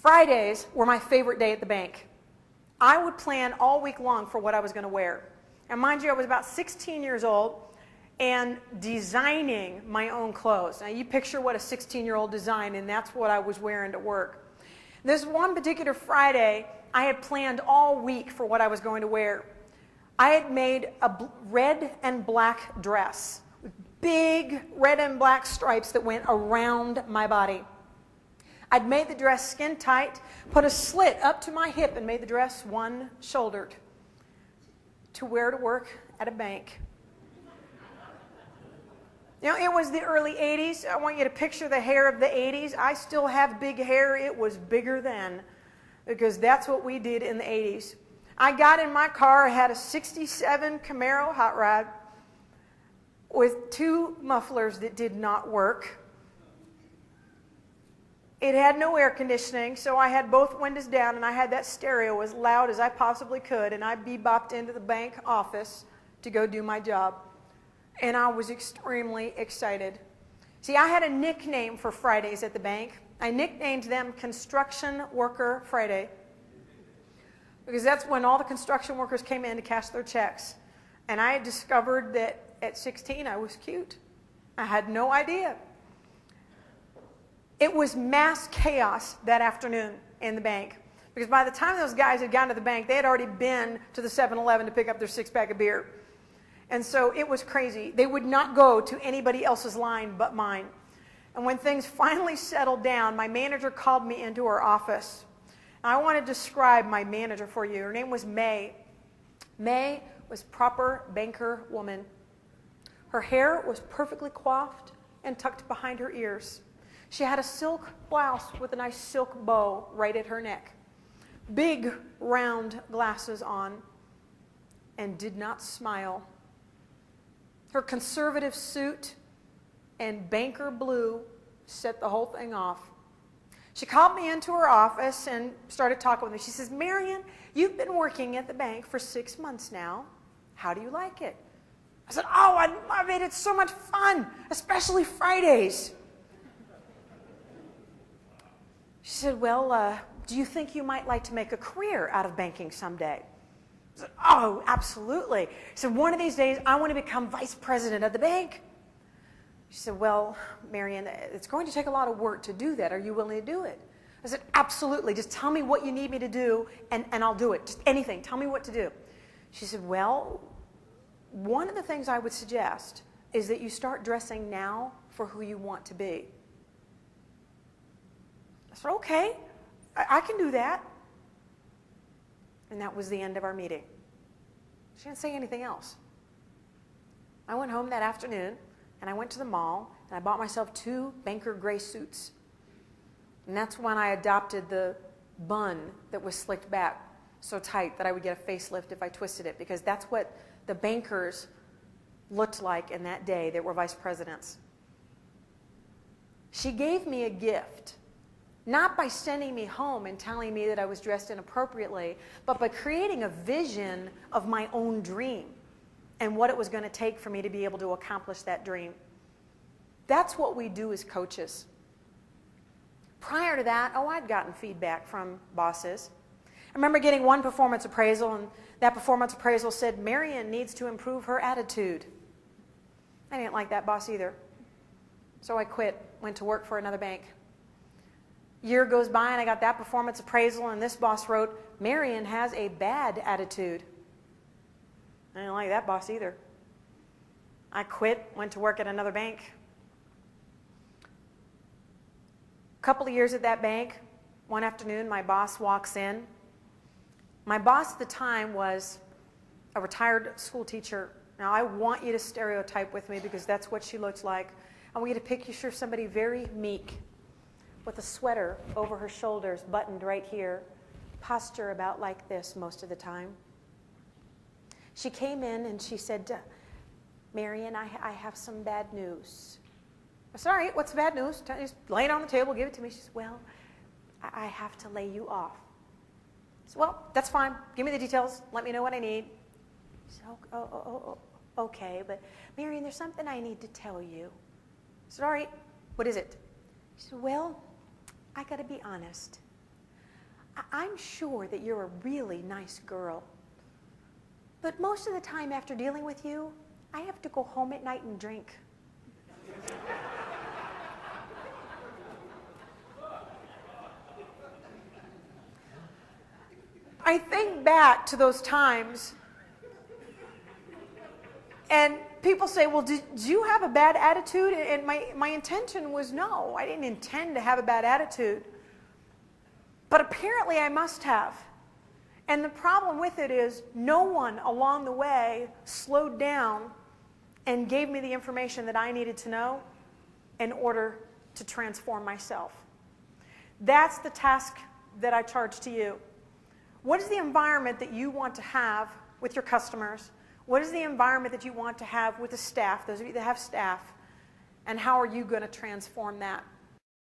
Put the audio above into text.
Fridays were my favorite day at the bank. I would plan all week long for what I was going to wear. And mind you, I was about 16 years old and designing my own clothes. Now you picture what a 16-year-old designed, and that's what I was wearing to work. This one particular Friday, I had planned all week for what I was going to wear. I had made a red and black dress with big red and black stripes that went around my body. I'd made the dress skin tight, put a slit up to my hip, and made the dress one-shouldered to wear to work at a bank. You know, it was the early 80s. I want you to picture the hair of the 80s. I still have big hair. It was bigger then because that's what we did in the 80s. I got in my car. I had a 67 Camaro hot rod with 2 mufflers that did not work. It had no air conditioning, so I had both windows down, and I had that stereo as loud as I possibly could, and I bebopped into the bank office to go do my job. And I was extremely excited. See, I had a nickname for Fridays at the bank. I nicknamed them Construction Worker Friday, because that's when all the construction workers came in to cash their checks. And I had discovered that at 16 I was cute. I had no idea. It was mass chaos that afternoon in the bank, because by the time those guys had gotten to the bank, they had already been to the 7-Eleven to pick up their 6-pack of beer. And so it was crazy. They would not go to anybody else's line but mine. And when things finally settled down, my manager called me into her office. And I want to describe my manager for you. Her name was May. May was proper banker woman. Her hair was perfectly coiffed and tucked behind her ears. She had a silk blouse with a nice silk bow right at her neck, big round glasses on, and did not smile. Her conservative suit and banker blue set the whole thing off. She called me into her office and started talking with me. She says, "Marian, you've been working at the bank for 6 months now. How do you like it?" I said, "Oh, I love it. It's so much fun, especially Fridays." She said, "Well, do you think you might like to make a career out of banking someday?" I said, "Oh, absolutely." She said, "One of these days, I want to become vice president of the bank." She said, "Well, Marian, it's going to take a lot of work to do that. Are you willing to do it?" I said, "Absolutely. Just tell me what you need me to do, and I'll do it. Just anything. Tell me what to do." She said, "Well, one of the things I would suggest is that you start dressing now for who you want to be." I said, "Okay, I can do that." And that was the end of our meeting. She didn't say anything else. I went home that afternoon, and I went to the mall, and I bought myself 2 banker gray suits. And that's when I adopted the bun that was slicked back so tight that I would get a facelift if I twisted it, because that's what the bankers looked like in that day that were vice presidents. She gave me a gift. Not by sending me home and telling me that I was dressed inappropriately, but by creating a vision of my own dream and what it was going to take for me to be able to accomplish that dream. That's what we do as coaches. Prior to that, I'd gotten feedback from bosses. I remember getting one performance appraisal, and that performance appraisal said, "Marian needs to improve her attitude." I didn't like that boss either. So I quit, went to work for another bank. Year goes by and I got that performance appraisal, and this boss wrote, "Marian has a bad attitude." I didn't like that boss either. I quit, went to work at another bank. A couple of years at that bank, one afternoon my boss walks in. My boss at the time was a retired school teacher. Now I want you to stereotype with me because that's what she looks like. I want you to picture somebody very meek, with a sweater over her shoulders, buttoned right here, posture about like this most of the time. She came in and she said, "Marian, I have some bad news." I said, "All right, what's the bad news? Just lay it on the table, give it to me." She said, "Well, I have to lay you off." I said, "Well, that's fine. Give me the details. Let me know what I need." She said, "Okay, but Marian, there's something I need to tell you." I said, "All right, what is it?" She said, "Well, I got to be honest. I'm sure that you're a really nice girl. But most of the time after dealing with you, I have to go home at night and drink. I think back to those times, and people say, well, did you have a bad attitude? And my intention was no, I didn't intend to have a bad attitude. But apparently I must have. And the problem with it is no one along the way slowed down and gave me the information that I needed to know in order to transform myself. That's the task that I charge to you. What is the environment that you want to have with your customers? What is the environment that you want to have with the staff, those of you that have staff? And how are you going to transform that?